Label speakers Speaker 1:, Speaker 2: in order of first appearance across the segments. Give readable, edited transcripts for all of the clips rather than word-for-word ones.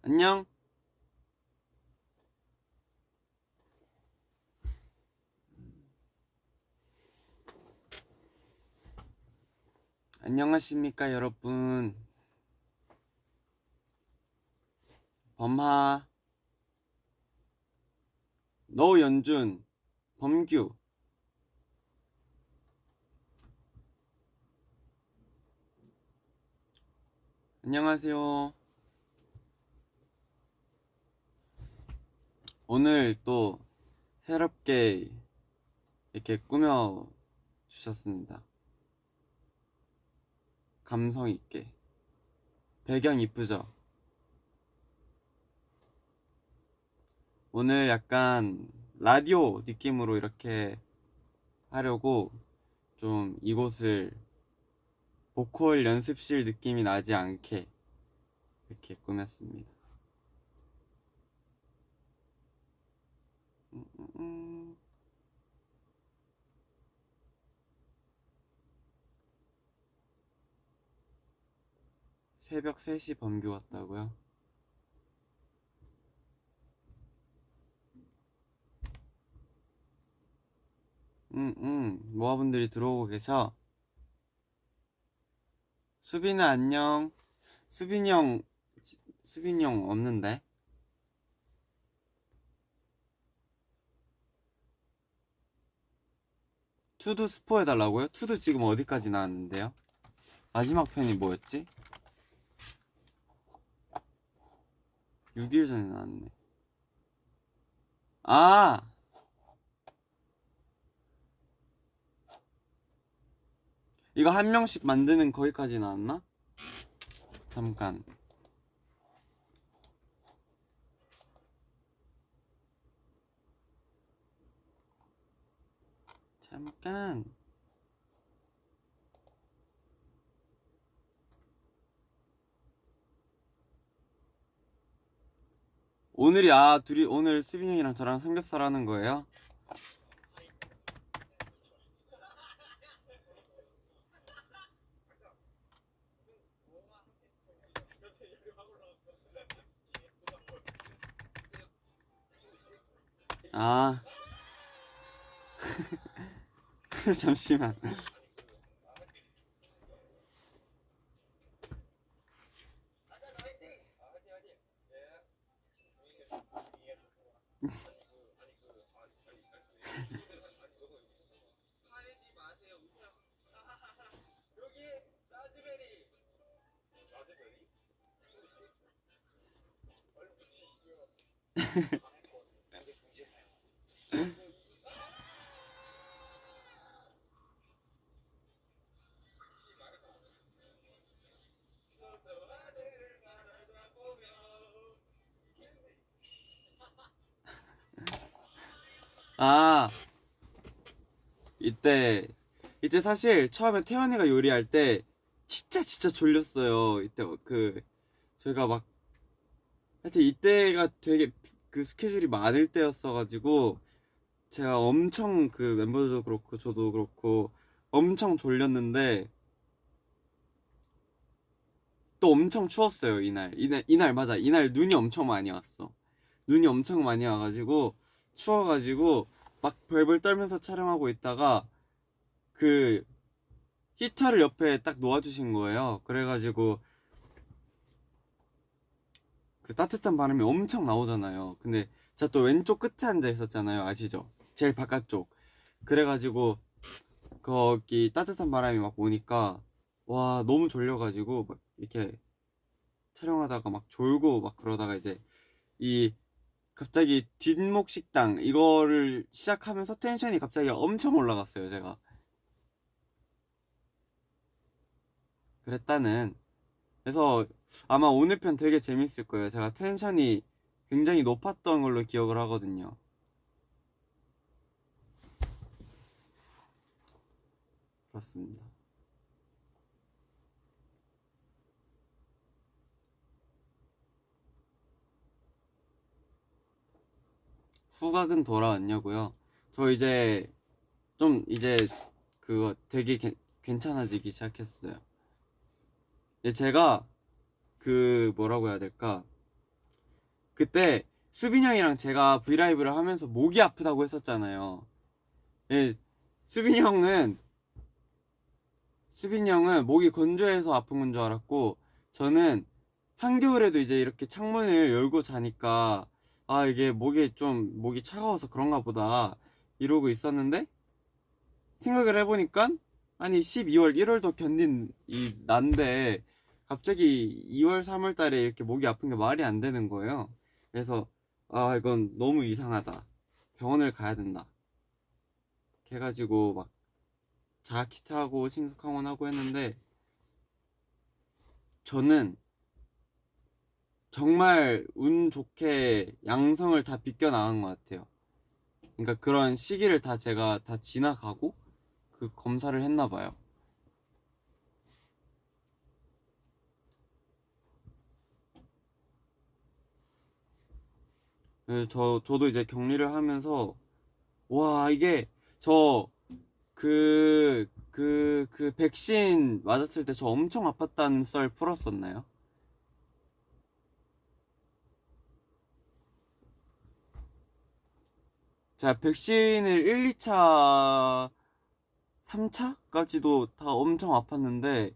Speaker 1: 안녕. 안녕하십니까 여러분. 범하, 노연준, 범규. 안녕하세요. 오늘 또 새롭게 이렇게 꾸며 주셨습니다. 감성 있게. 배경 이쁘죠? 오늘 약간 라디오 느낌으로 이렇게 하려고 좀 이곳을 보컬 연습실 느낌이 나지 않게 이렇게 꾸몄습니다. 음, 음, 음. 새벽 3시 범규 왔다고요? 모아분들이 들어오고 계셔. 수빈아 안녕. 수빈이 형, 수빈이 형 없는데? 투두 스포 해달라고요? 투두 지금 어디까지 나왔는데요? 마지막 편이 뭐였지? 6일 전에 나왔네. 아! 이거 한 명씩 만드는 거기까지 나왔나? 잠깐. 잠깐. 둘이 오늘 수빈이 형이랑 저랑 삼겹살 하는 거예요? 아. 잠시만. 아, 이때 사실 처음에 태연이가 요리할 때 진짜 졸렸어요. 이때 저희가 막 하여튼 이때가 되게 그 스케줄이 많을 때였어가지고 제가 엄청 그 멤버들도 그렇고 저도 그렇고 엄청 졸렸는데 또 엄청 추웠어요. 이날 맞아. 이날 눈이 엄청 많이 왔어. 눈이 엄청 많이 와가지고 추워가지고 막 벌벌 떨면서 촬영하고 있다가 그 히터를 옆에 딱 놓아주신 거예요. 그래가지고 그 따뜻한 바람이 엄청 나오잖아요. 근데 제가 또 왼쪽 끝에 앉아 있었잖아요. 아시죠? 제일 바깥쪽. 그래가지고 거기 따뜻한 바람이 막 오니까 와 너무 졸려가지고 막 이렇게 촬영하다가 막 졸고 막 그러다가 이제 이 갑자기 뒷목 식당 이거를 시작하면서 텐션이 갑자기 엄청 올라갔어요. 제가 그랬다는. 그래서 아마 오늘 편 되게 재밌을 거예요. 제가 텐션이 굉장히 높았던 걸로 기억을 하거든요. 그렇습니다. 후각은 돌아왔냐고요? 저 이제 그거 되게 괜찮아지기 시작했어요. 근데 제가 그 뭐라고 해야 될까? 그때 수빈 형이랑 제가 브이라이브를 하면서 목이 아프다고 했었잖아요. 예, 수빈 형은 목이 건조해서 아픈 건 줄 알았고, 저는 한겨울에도 이제 이렇게 창문을 열고 자니까 아 이게 목이 차가워서 그런가 보다 이러고 있었는데, 생각을 해보니까 아니 12월 1월도 견딘 이 난데 갑자기 2월 3월 달에 이렇게 목이 아픈 게 말이 안 되는 거예요. 그래서 아 이건 너무 이상하다, 병원을 가야 된다 해가지고 막 자가키트하고 심근황원하고 했는데, 저는 정말 운 좋게 양성을 다 비껴 나간 것 같아요. 그러니까 그런 시기를 다 제가 다 지나가고 그 검사를 했나 봐요. 저도 이제 격리를 하면서 와 이게 저 그 백신 맞았을 때 저 엄청 아팠다는 썰 풀었었나요? 제가 백신을 1, 2차, 3차까지도 다 엄청 아팠는데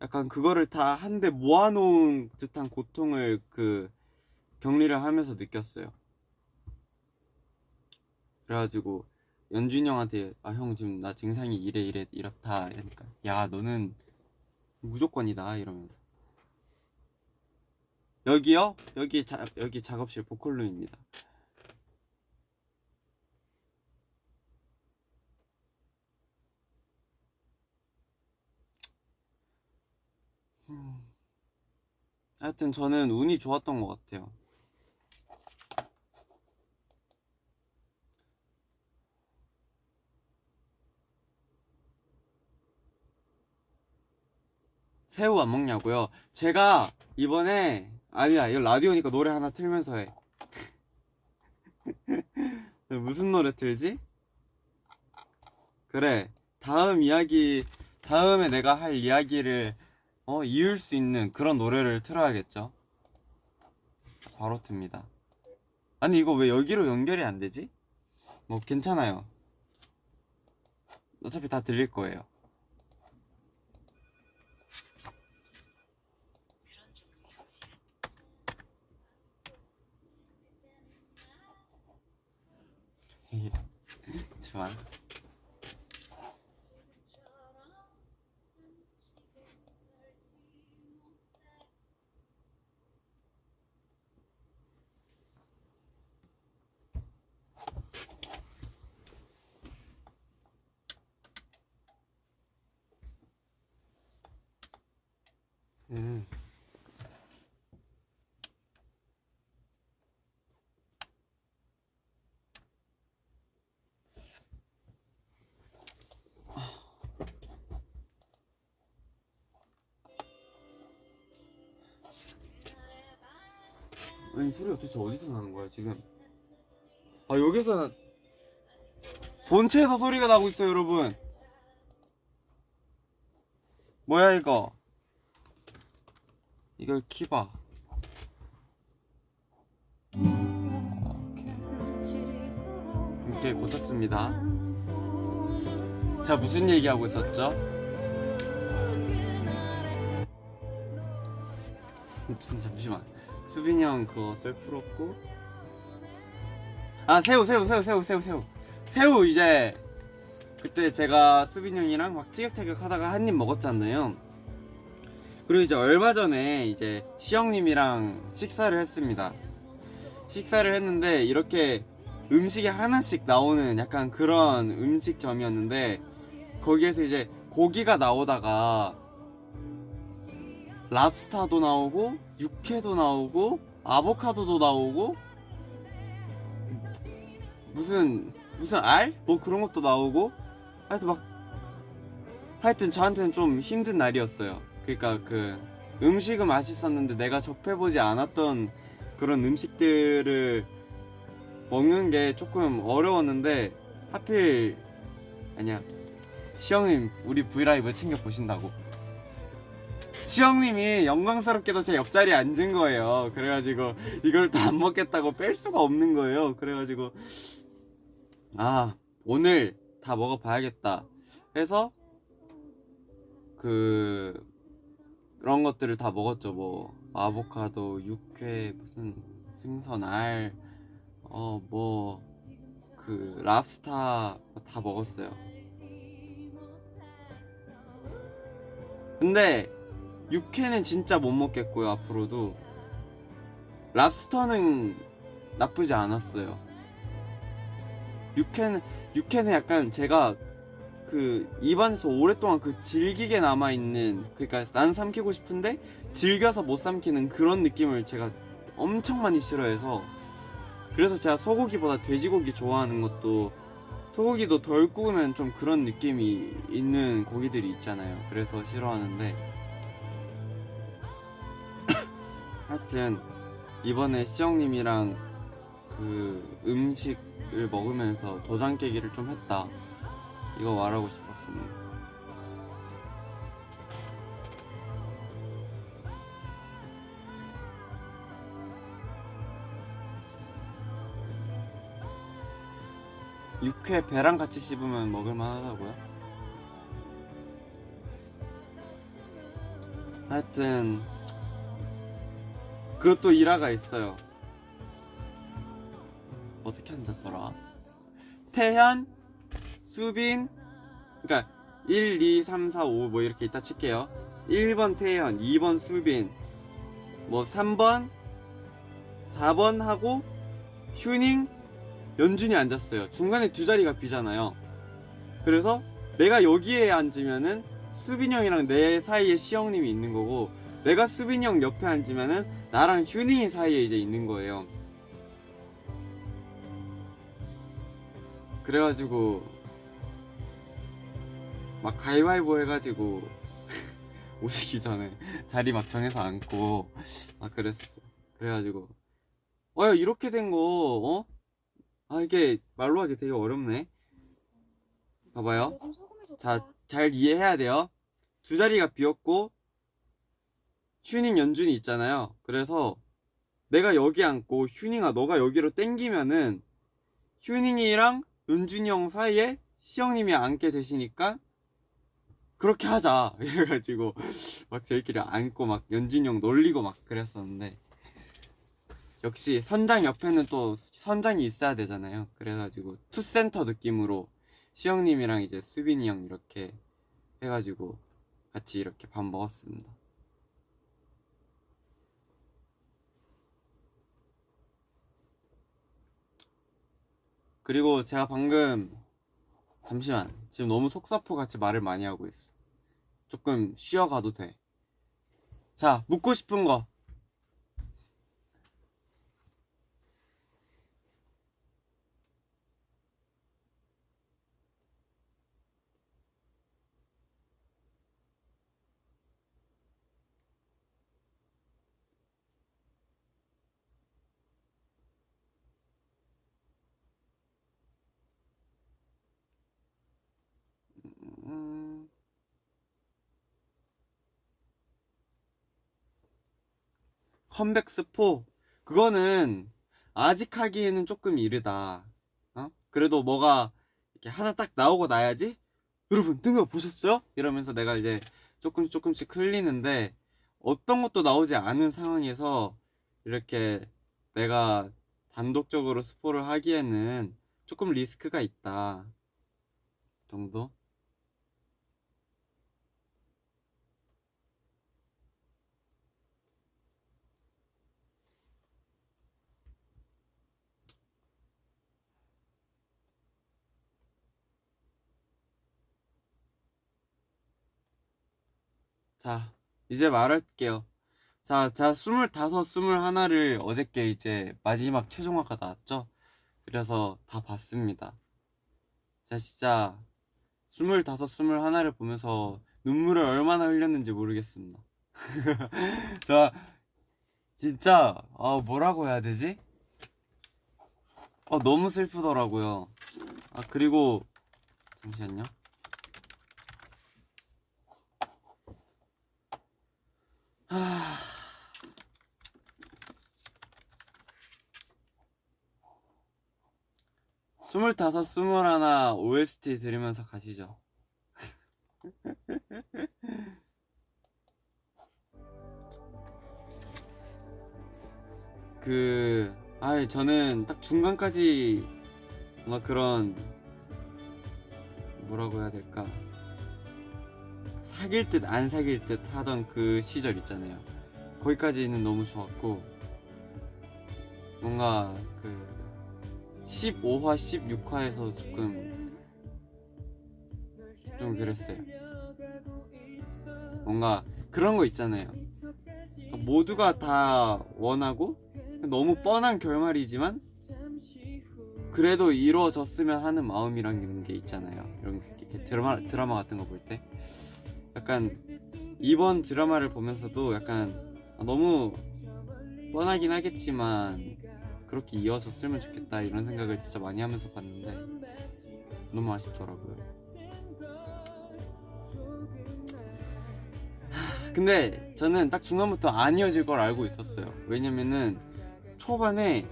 Speaker 1: 약간 그거를 다 한데 모아놓은 듯한 고통을 그 격리를 하면서 느꼈어요. 그래가지고 연준이 형한테 아 형 지금 나 증상이 이래 이렇다 이러니까 야 너는 무조건이다 이러면서. 여기요? 여기 작업실 보컬룸입니다. 하여튼 저는 운이 좋았던 것 같아요. 새우 안 먹냐고요? 제가 이번에 아니야 이거 라디오니까 노래 하나 틀면서 해. 무슨 노래 틀지? 그래, 다음에 내가 할 이야기를 이을 수 있는 그런 노래를 틀어야겠죠. 바로 틉니다. 아니 이거 왜 여기로 연결이 안 되지? 뭐 괜찮아요. 어차피 다 들릴 거예요. 좋아. 음. 아니 소리가 도대체 어디서 나는 거야 지금? 아 여기서 본체에서 소리가 나고 있어요 여러분. 뭐야 이거? 이걸 키봐. 오케이 고쳤습니다. 자 무슨 얘기하고 있었죠? 무슨 잠시만. 수빈이 형 그거 썰 풀었고 아 새우 이제 그때 제가 수빈이 형이랑 막 티격태격 하다가 한 입 먹었잖아요. 그리고 이제 얼마 전에 이제 시영님이랑 식사를 했습니다. 식사를 했는데 이렇게 음식이 하나씩 나오는 약간 그런 음식점이었는데, 거기에서 이제 고기가 나오다가 랍스타도 나오고 육회도 나오고 아보카도도 나오고 무슨 알? 뭐 그런 것도 나오고 하여튼 저한테는 좀 힘든 날이었어요. 그러니까 그 음식은 맛있었는데 내가 접해보지 않았던 그런 음식들을 먹는 게 조금 어려웠는데, 하필 아니야 시영님 우리 브이라이브 챙겨 보신다고 시영님이 영광스럽게도 제 옆자리에 앉은 거예요. 그래가지고 이걸 또 안 먹겠다고 뺄 수가 없는 거예요. 그래가지고 아 오늘 다 먹어봐야겠다 해서 그런 것들을 다 먹었죠. 뭐 아보카도, 육회, 무슨 생선 알, 뭐 랍스타 다 먹었어요. 근데 육회는 진짜 못 먹겠고요. 앞으로도 랍스터는 나쁘지 않았어요. 육회는 약간 제가 입안에서 오랫동안 질기게 남아있는, 그러니까 난 삼키고 싶은데 질겨서 못 삼키는 그런 느낌을 제가 엄청 많이 싫어해서, 그래서 제가 소고기보다 돼지고기 좋아하는 것도, 소고기도 덜 구우면 좀 그런 느낌이 있는 고기들이 있잖아요. 그래서 싫어하는데 하여튼 이번에 시영님이랑 음식을 먹으면서 도장 깨기를 좀 했다, 이거 말하고 싶었습니다. 육회 배랑 같이 씹으면 먹을만 하다고요? 하여튼 그것도 일화가 있어요. 어떻게 앉았더라? 태현, 수빈, 그러니까 1, 2, 3, 4, 5 뭐 이렇게 이따 칠게요. 1번 태현, 2번 수빈, 뭐 3번, 4번 하고 휴닝, 연준이 앉았어요. 중간에 두 자리가 비잖아요. 그래서 내가 여기에 앉으면은 수빈이 형이랑 내 사이에 시영님이 있는 거고, 내가 수빈이 형 옆에 앉으면은 나랑 휴닝이 사이에 이제 있는 거예요. 그래가지고 막 가위바위보 해가지고 오시기 전에 자리 막 정해서 앉고 막 그랬었어. 그래가지고 야, 이렇게 된 거 이게 말로 하기 되게 어렵네. 봐봐요. 자, 잘 이해해야 돼요. 두 자리가 비었고 휴닝, 연준이 있잖아요. 그래서 내가 여기 앉고 휴닝아 너가 여기로 땡기면은 휴닝이랑 연준이 형 사이에 시영님이 앉게 되시니까 그렇게 하자 이래가지고 막 저희끼리 앉고 막 연준이 형 놀리고 막 그랬었는데, 역시 선장 옆에는 또 선장이 있어야 되잖아요. 그래가지고 투센터 느낌으로 시영님이랑 이제 수빈이 형 이렇게 해가지고 같이 이렇게 밥 먹었습니다. 그리고 제가 방금, 잠시만, 지금 너무 속사포 같이 말을 많이 하고 있어. 조금 쉬어가도 돼. 자, 묻고 싶은 거. 음... 컴백 스포, 그거는 아직 하기에는 조금 이르다. 그래도 뭐가 이렇게 하나 딱 나오고 나야지 여러분 등어 보셨어요? 이러면서 내가 이제 조금씩 흘리는데, 어떤 것도 나오지 않은 상황에서 이렇게 내가 단독적으로 스포를 하기에는 조금 리스크가 있다 정도? 자, 이제 말할게요. 자, 25, 21을 어저께 이제 마지막 최종화가 나왔죠? 그래서 다 봤습니다. 자, 진짜 25, 21을 보면서 눈물을 얼마나 흘렸는지 모르겠습니다. 자, 진짜 뭐라고 해야 되지? 너무 슬프더라고요. 그리고 잠시만요. 하... 25, 21 OST 들으면서 가시죠. 저는 딱 중간까지 뭔가 그런 뭐라고 해야 될까, 사귈 듯 안 사귈 듯 하던 그 시절 있잖아요. 거기까지는 너무 좋았고, 뭔가 그 15화, 16화에서 좀 그랬어요. 뭔가 그런 거 있잖아요. 모두가 다 원하고 너무 뻔한 결말이지만 그래도 이루어졌으면 하는 마음이란 게 있잖아요. 이런 드라마 같은 거 볼 때 약간 이번 드라마를 보면서도 약간 너무 뻔하긴 하겠지만 그렇게 이어졌으면 좋겠다 이런 생각을 진짜 많이 하면서 봤는데 너무 아쉽더라고요. 근데 저는 딱 중간부터 안 이어질 걸 알고 있었어요. 왜냐면은 초반에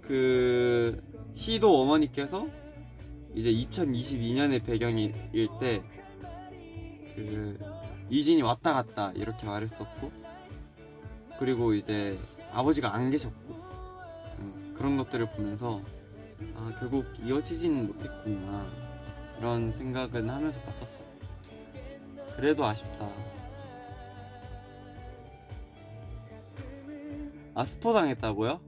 Speaker 1: 그 희도 어머니께서 이제 2022년의 배경일 때 그 이진이 왔다 갔다 이렇게 말했었고, 그리고 이제 아버지가 안 계셨고, 그런 것들을 보면서 아 결국 이어지지는 못했구나 이런 생각은 하면서 봤었어요. 그래도 아쉽다. 아 스포 당했다고요?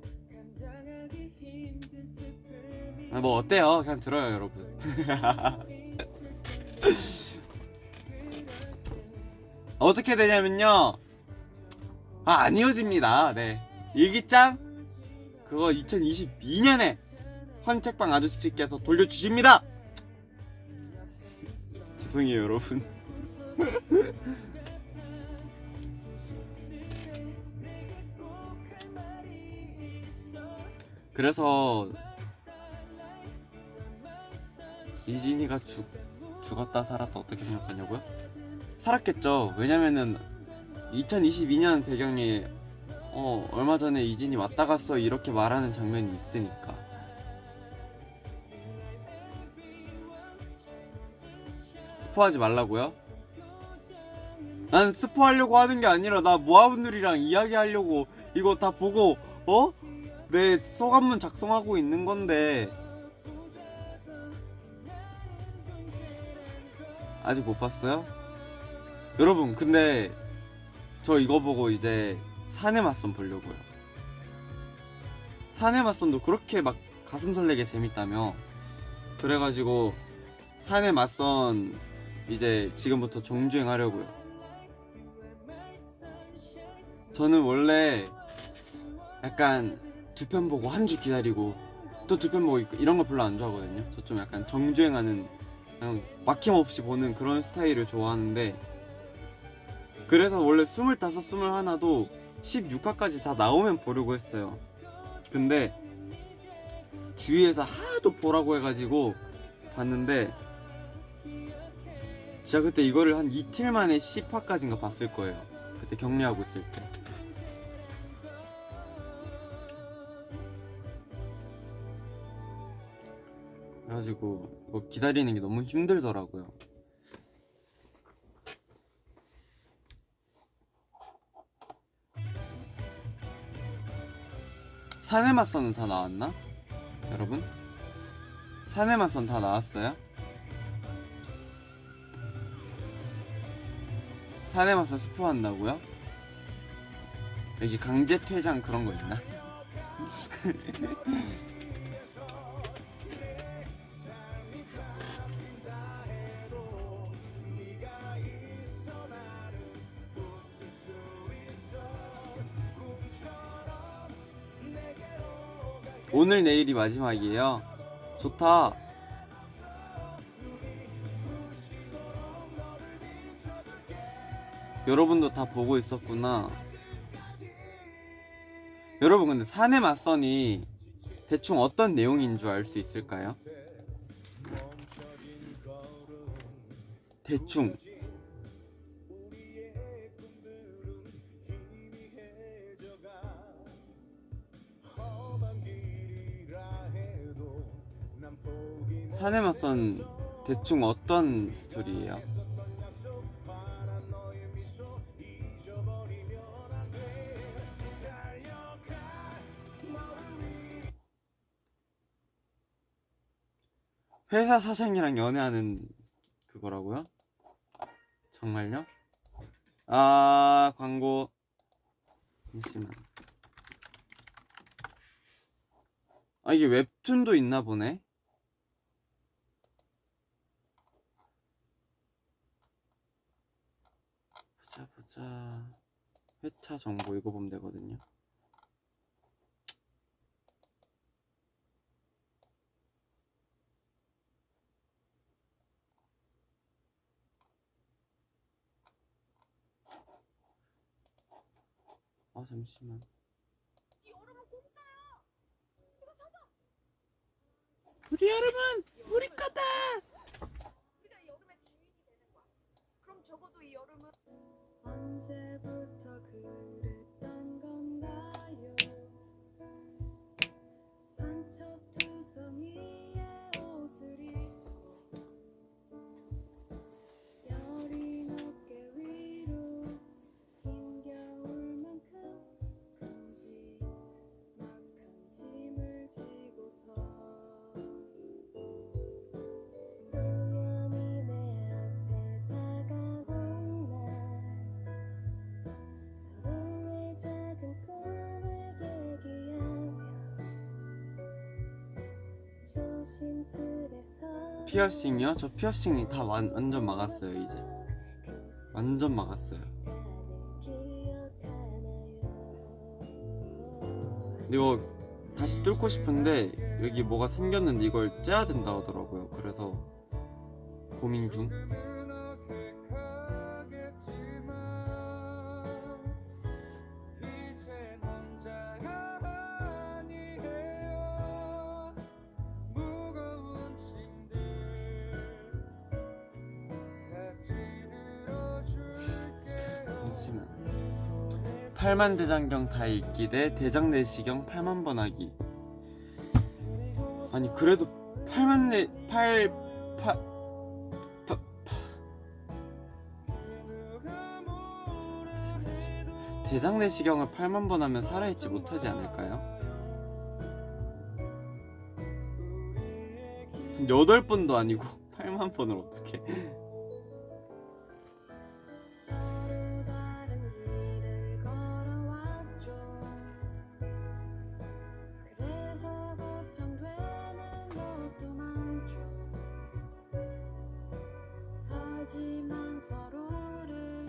Speaker 1: 뭐 어때요? 그냥 들어요 여러분. 어떻게 되냐면요, 안 이어집니다. 네, 일기장 그거 2022년에 헌책방 아저씨께서 돌려주십니다. 죄송해요 여러분. 그래서 이진이가 죽었다 살았다 어떻게 생각하냐고요? 살았겠죠. 왜냐면은 2022년 배경에 얼마 전에 이진이 왔다 갔어 이렇게 말하는 장면이 있으니까. 스포하지 말라고요? 난 스포하려고 하는 게 아니라 나 모아분들이랑 이야기하려고 이거 다 보고 내 소감문 작성하고 있는 건데 아직 못 봤어요? 여러분 근데 저 이거 보고 이제 사내 맞선 보려고요. 사내 맞선도 그렇게 막 가슴 설레게 재밌다며. 그래가지고 사내 맞선 이제 지금부터 정주행 하려고요. 저는 원래 약간 두 편 보고 한 주 기다리고 또 두 편 보고 이런 거 별로 안 좋아하거든요. 저 좀 약간 정주행하는, 그냥 막힘없이 보는 그런 스타일을 좋아하는데, 그래서 원래 25, 21도 16화까지 다 나오면 보려고 했어요. 근데 주위에서 하도 보라고 해가지고 봤는데 진짜 그때 이거를 한 이틀 만에 10화까지인가 봤을 거예요. 그때 격리하고 있을 때. 그래가지고 이거 기다리는 게 너무 힘들더라고요. 사내 맞선은 다 나왔나? 여러분? 사내 맞선 다 나왔어요? 사내 맞선 스포한다고요? 여기 강제 퇴장 그런 거 있나? 오늘 내일이 마지막이에요. 좋다. 여러분도 다 보고 있었구나. 여러분 근데 사내 맞선이 대충 어떤 내용인 줄 알 수 있을까요? 대충 사내맞선 대충 어떤 스토리예요? 회사 사장이랑 연애하는 그거라고요? 정말요? 아, 광고. 잠시만. 아, 이게 웹툰도 있나 보네? 보자. 회차 정보 이거 보면 되거든요. 아, 잠시만.
Speaker 2: 이 얼음은 공짜야. 이거 사자.
Speaker 1: 우리 얼음은 우리 거다.
Speaker 2: 우리가 이 얼음의 주인이 되는 거야. 그럼 적어도 이 얼음은 언제부터 그랬던 건가요? 산처투성이의 옷을 입고 여린 어깨 위로 힘겨울만큼 큼지막한 짐을 지고서 우연히 내 앞에 다가온 날 서로의 작은 꿈을 얘기하며 조심스레
Speaker 1: 피어싱이요? 저 피어싱이 다 완전 막았어요. 이제 완전 막았어요. 근데 이거 다시 뚫고 싶은데 여기 뭐가 생겼는데 이걸 째야 된다 하더라고요. 그래서 고민 중. 잠시만. 8만 대장경 다 읽기 대 대장 내시경 8만 번 하기. 아니 그래도 8만 내 8 대장 내시경을 8만 번 하면 살아있지 못하지 않을까요? 한 8번도 아니고 8만 번을 어떻게?
Speaker 2: 서로 다른 길을 걸어왔죠. 그래서 걱정되는 것도 많죠. 하지만 서로를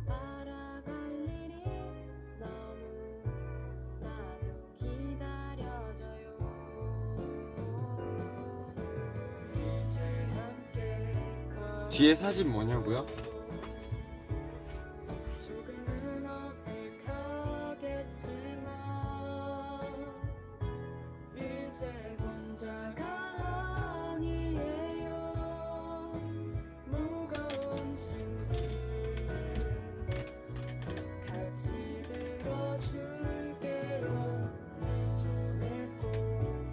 Speaker 2: 알아갈 일이 너무나도 기다려져요. 이제 함께
Speaker 1: 뒤에 사진 뭐냐고요?
Speaker 2: 조금은 어색하겠지만 이제 혼자가 아니에요. 무거운 짐들 같이 들어줄게요. 내 손을 꼭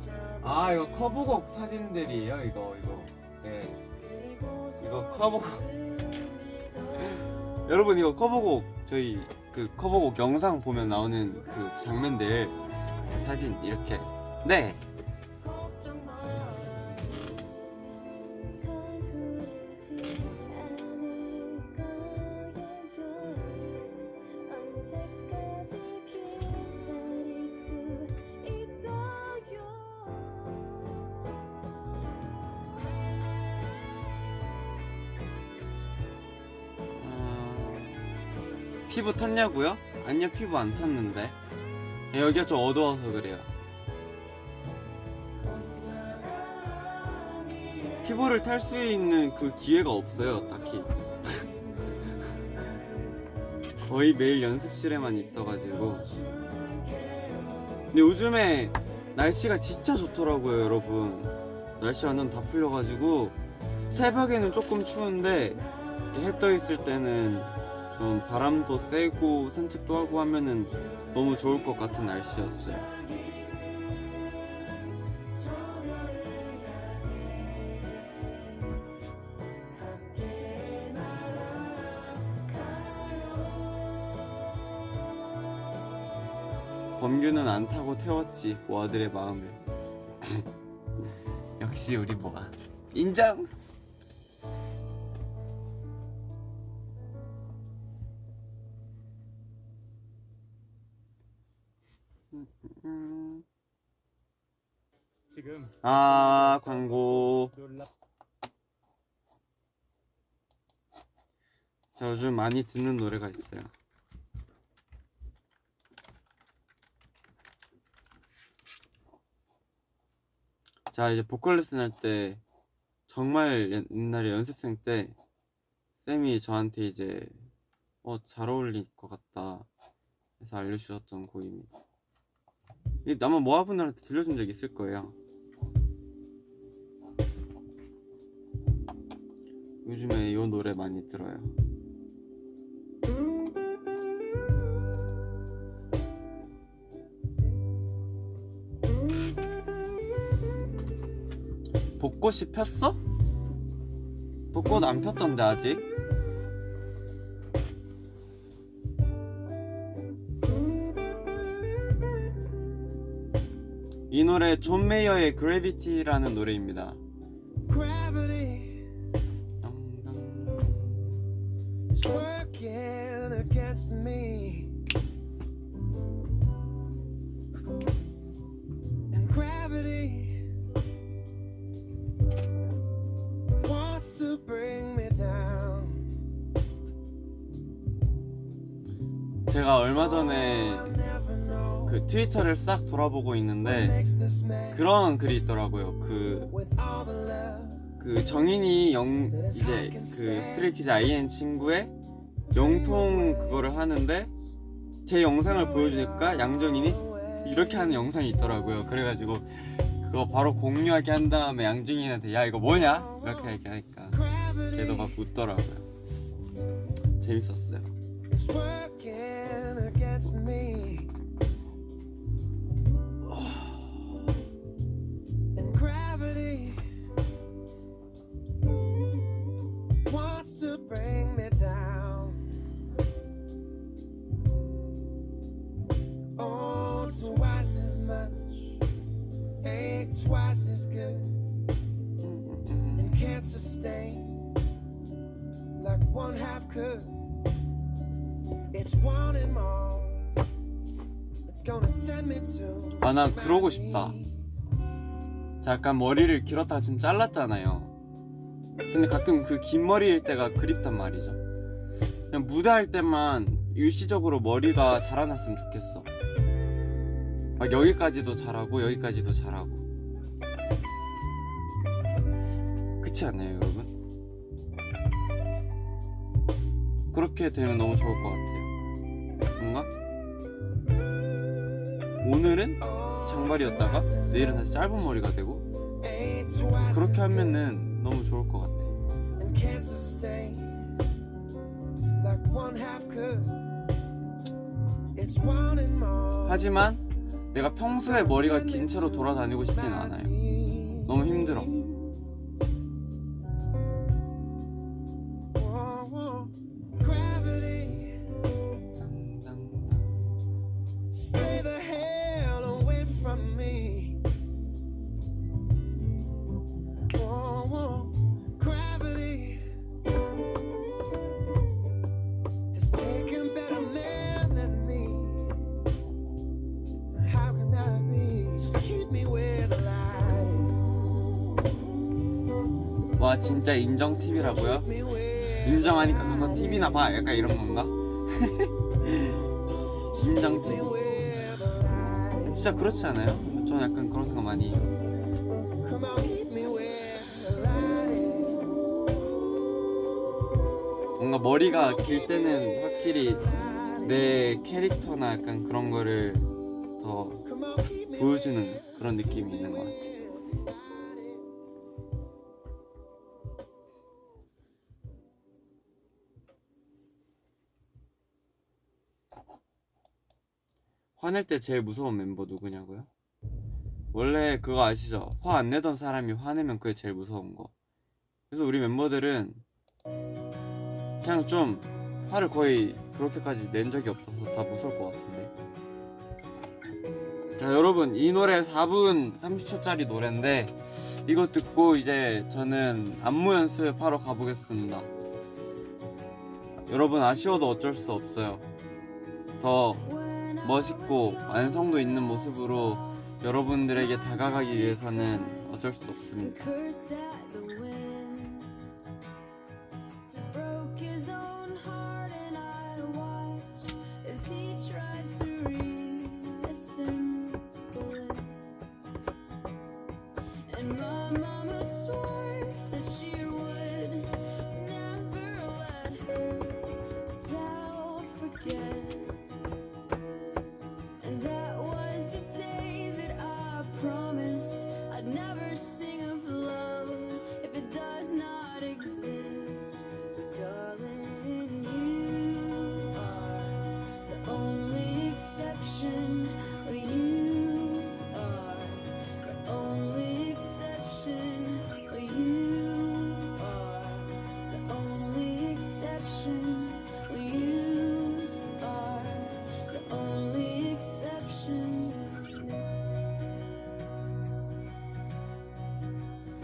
Speaker 2: 잡아
Speaker 1: 아 이거 커브곡 사진들이에요. 이거 네 이거 커브곡 여러분 이거 커버곡 저희 그 커버곡 영상 보면 나오는 그 장면들 사진 이렇게 네
Speaker 2: 걱정 말아요. 서두르지 않을 거예요. 언제까지 기다릴 수 있어요.
Speaker 1: 피부 탔냐고요? 아니요 피부 안 탔는데 여기가 좀 어두워서 그래요. 피부를 탈 수 있는 그 기회가 없어요 딱히. 거의 매일 연습실에만 있어가지고. 근데 요즘에 날씨가 진짜 좋더라고요 여러분. 날씨 완전 다 풀려가지고 새벽에는 조금 추운데 해 떠 있을 때는 좀 바람도 쐬고 산책도 하고 하면은 너무 좋을 것 같은 날씨였어요. 범규는 안 타고 태웠지 모아들의 마음을. 역시 우리 모아 인정.
Speaker 3: 지금
Speaker 1: 아 광고.
Speaker 3: 놀라
Speaker 1: 제가 요즘 많이 듣는 노래가 있어요. 자 이제 보컬 레슨 할 때 정말 옛날에 연습생 때 쌤이 저한테 이제 잘 어울릴 것 같다 해서 알려주셨던 곡입니다. 이 아마 모아분들한테 들려준 적 있을 거예요. 요즘에 이 노래 많이 들어요. 벚꽃이 폈어? 벚꽃 안 폈던데 아직? 이 노래 존 메이어의 그래비티라는 노래입니다.
Speaker 4: Gravity is working against me, and gravity wants to bring me down.
Speaker 1: 제가 얼마 전에
Speaker 4: I'll never know
Speaker 1: 그 트위터를 싹 돌아보고
Speaker 4: what
Speaker 1: 있는데
Speaker 4: makes this man
Speaker 1: 그런 글이 있더라고요.
Speaker 4: with all the love.
Speaker 1: 그 정인이 이제 그 스트레이키즈 IN 친구의 영통 그거를 하는데 제 영상을 보여주니까 양정인이 이렇게 하는 영상이 있더라고요. 그래가지고 그거 바로 공유하게 한 다음에 양정인한테 야 이거 뭐냐 이렇게 얘기하니까 걔도 막 웃더라고요. 재밌었어요.
Speaker 4: It's working against me, and gravity wants to bring me down. Oh, twice as much ain't twice as good, and can't sustain like one half could. It's wanting more. It's gonna send me to.
Speaker 1: 아 난 그러고 싶다. 자, 약간 머리를 길었다가 지금 잘랐잖아요. 근데 가끔 그 긴 머리일 때가 그립단 말이죠. 그냥 무대할 때만 일시적으로 머리가 자라났으면 좋겠어. 막 여기까지도 잘하고 여기까지도 잘하고. 그렇지 않나요 여러분? 그렇게 되면 너무 좋을 것 같아요. 뭔가 오늘은 장발이었다가 내일은 다시 짧은 머리가 되고 그렇게 하면은 너무 좋을 것 같아.
Speaker 4: And can't sustain like one half could. It's wanting more.
Speaker 1: 하지만 내가 평소에 머리가 긴 채로 돌아다니고 싶진 않아요. 너무 힘들어.
Speaker 4: Gravity, stay the hell away from me. Gravity has taken better men than me. How can that be? Just keep me where the light is.
Speaker 1: 와 진짜 인정 TV라고요?
Speaker 4: Me where
Speaker 1: 인정하니까 가서 TV나 봐 약간 이런 건가? 인정 TV.
Speaker 4: where the light is.
Speaker 1: 진짜 그렇지 않아요? 저는 약간 그런 생각 많이 해요.
Speaker 4: Come on, keep me where the light is.
Speaker 1: 뭔가 머리가 길 때는 확실히 내 캐릭터나 약간 그런 거를 더
Speaker 4: Come on, keep me
Speaker 1: 보여주는 그런 느낌이 있는 것 같아요. 화낼 때 제일 무서운 멤버 누구냐고요? 원래 그거 아시죠? 화 안 내던 사람이 화내면 그게 제일 무서운 거. 그래서 우리 멤버들은 그냥 좀 화를 거의 그렇게까지 낸 적이 없어서 다 무서울 것 같은데. 자 여러분, 이 노래 4분 30초짜리 노래인데 이거 듣고 이제 저는 안무 연습하러 가보겠습니다. 여러분 아쉬워도 어쩔 수 없어요. 더 멋있고 완성도 있는 모습으로 여러분들에게 다가가기 위해서는 어쩔 수 없습니다.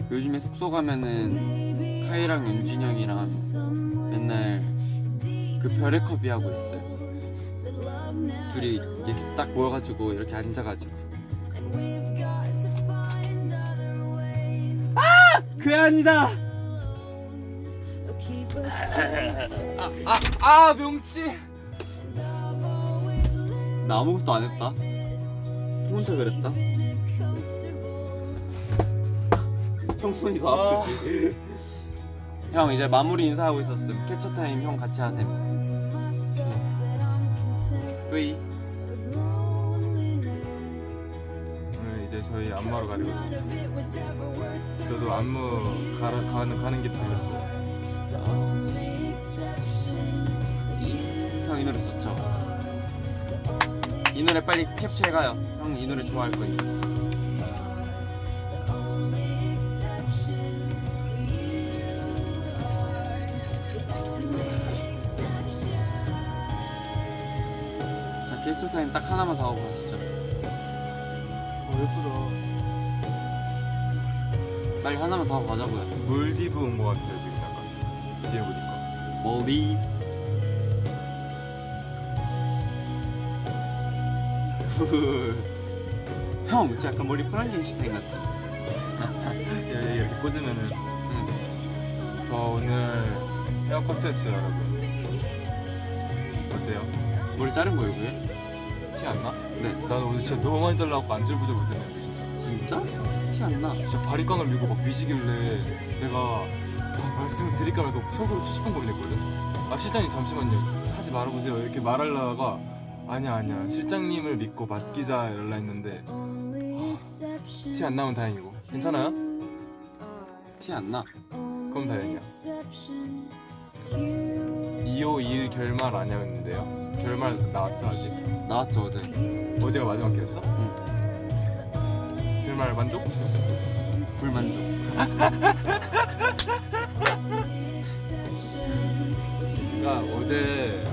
Speaker 1: 요즘에 숙소 가면은 카이랑 윤진이 형이랑 맨날 그 별의 컵이 하고 있어요. 둘이 이렇게 딱 모여가지고 이렇게 앉아가지고 그게 아니다. 명치. 나 아무것도 안 했다. 혼자 그랬다. 형 손이 더 아프지. 형 이제 마무리 인사하고 있었음. 캡처 타임 형 같이 하셈. 으이.
Speaker 3: 오늘 이제 저희 안무하러 가거든요. 저도 안무 가는 게 달렸어요.
Speaker 1: 형 이 노래 좋죠? 이 노래 빨리 캡처해가요. 형 이 노래 좋아할 거니까. 자, 캡처 타임 딱 하나만 더 하고 가시죠.
Speaker 3: 예쁘다.
Speaker 1: 빨리 하나만 더 하고 가자고요.
Speaker 3: 몰디브 온 것 같아요 지금 약간 뒤에 보니까.
Speaker 1: 몰디. 형 진짜 약간 머리 프랑켄슈타인 같아.
Speaker 3: 이렇게 꽂으면은. 저 오늘 헤어 컷했어요 여러분. 어때요?
Speaker 1: 머리 자른 거예요 그게?
Speaker 3: 티 안 나?
Speaker 1: 네.
Speaker 3: 나는 오늘 진짜 너무 많이 잘라갖고 안절부절 못했네 진짜.
Speaker 1: 진짜? 티 안 나.
Speaker 3: 진짜 바리깡을 밀고 막 미시길래 내가 말씀을 드릴까 말까 속으로 수십 번 고민했거든. 아 실장님 잠시만요 하지 말아보세요 이렇게 말하려다가 아니야 실장님을 믿고 맡기자 이럴라 했는데 티 안 나면 다행이고. 괜찮아요?
Speaker 1: 티 안 나.
Speaker 3: 그럼 다행이야. 2521 결말 아니었는데요? 결말 나왔어 아직?
Speaker 1: 나왔죠 어제.
Speaker 3: 어제가 마지막 회였어?
Speaker 1: 응.
Speaker 3: 결말 만족?
Speaker 1: 불만족.
Speaker 3: 그러니까 어제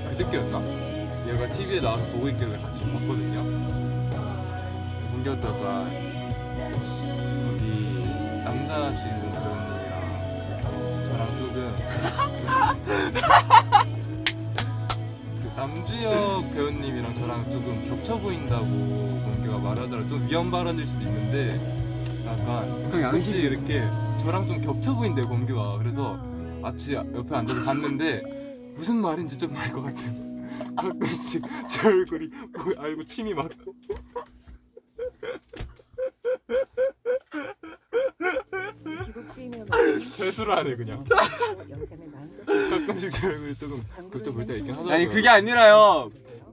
Speaker 3: 그저께였나? 얘가 TV에 나와서 보고 있길래 같이 봤거든요. 본격다가 거기 남자 주인공 배우님이랑 저랑 조금 그 남주혁 배우님이랑 저랑 조금 겹쳐 보인다고 본교가 말하더라. 좀 위험 발언일 수도 있는데 약간
Speaker 1: 형
Speaker 3: 혹시
Speaker 1: 양심.
Speaker 3: 이렇게 저랑 좀 겹쳐 보인대요 범규가. 그래서 아치 옆에 앉아서 봤는데 무슨 말인지 좀 알 것 같아요. 가끔씩 제 얼굴이 알고 침이 막 세수를 하네 그냥. 가끔씩 제 얼굴이 조금 겹쳐 볼 때가 있긴 하더라고요.
Speaker 1: 아니 그게 아니라요.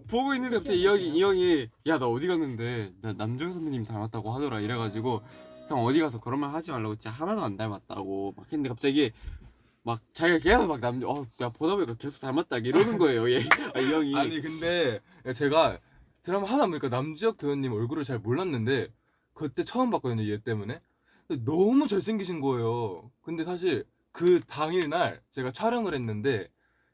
Speaker 1: 보고 있는데 갑자기 이 형이 야 나 어디 갔는데 나 남준 선배님 닮았다고 하더라 이래가지고 형 어디 가서 그런 말 하지 말라고 진짜 하나도 안 닮았다고 막 했는데 갑자기 막 자기가 계속 막 야 보다 보니까 계속 닮았다 이러는 거예요 이 형이.
Speaker 3: 아니 근데 제가 드라마 하다 보니까 남주혁 배우님 얼굴을 잘 몰랐는데 그때 처음 봤거든요 얘 때문에. 근데 너무 잘생기신 거예요. 근데 사실 그 당일날 제가 촬영을 했는데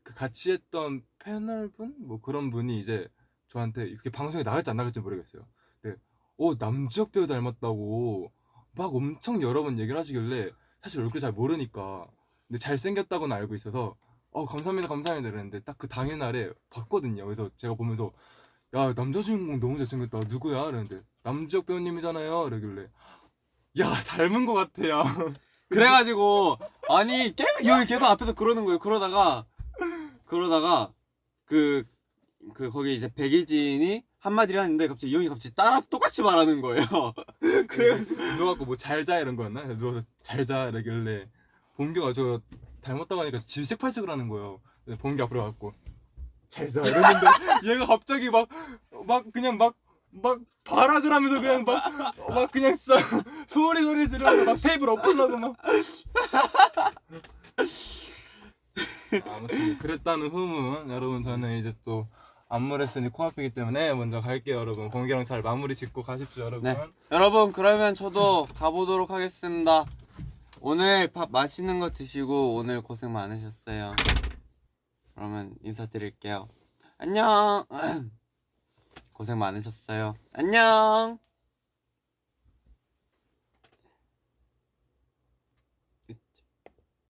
Speaker 3: 그 같이 했던 패널분 뭐 그런 분이 이제 저한테 그게 방송에 나갈지 안 나갈지 모르겠어요. 근데 남주혁 배우 닮았다고 막 엄청 여러 번 얘기를 하시길래 사실 얼굴 잘 모르니까 근데 잘생겼다고는 알고 있어서 감사합니다 감사합니다 이랬는데 딱 그 당일날에 봤거든요. 그래서 제가 보면서 야 남자 주인공 너무 잘생겼다 누구야? 이랬는데 남주혁 배우님이잖아요 이러길래 야 닮은 것 같아요.
Speaker 1: 그래가지고 아니 계속 이 형이 계속 앞에서 그러는 거예요. 그러다가 그 거기 이제 백예진이 한마디를 하는데 갑자기 이 형이 갑자기 따라 똑같이 말하는 거예요.
Speaker 3: 그래가지고 누워갖고 뭐 잘자 이런 거였나? 누워서 잘자 이러길래 본규가 저 닮았다고 하니까 질색팔색을 하는 거예요. 본규 앞으로 가갖고 잘자 이러는데 얘가 갑자기 막 그냥 막 발악을 하면서 그냥 막 그냥 소리 지르고 막 테이블 엎으려고 막 아무튼 그랬다는 후문. 여러분 저는 이제 또 안무를 했으니 코앞이기 때문에 먼저 갈게요 여러분. 공개랑 잘 마무리 짓고 가십시오 여러분.
Speaker 1: 네. 여러분 그러면 저도 가보도록 하겠습니다. 오늘 밥 맛있는 거 드시고 오늘 고생 많으셨어요. 그러면 인사드릴게요. 안녕. 고생 많으셨어요. 안녕.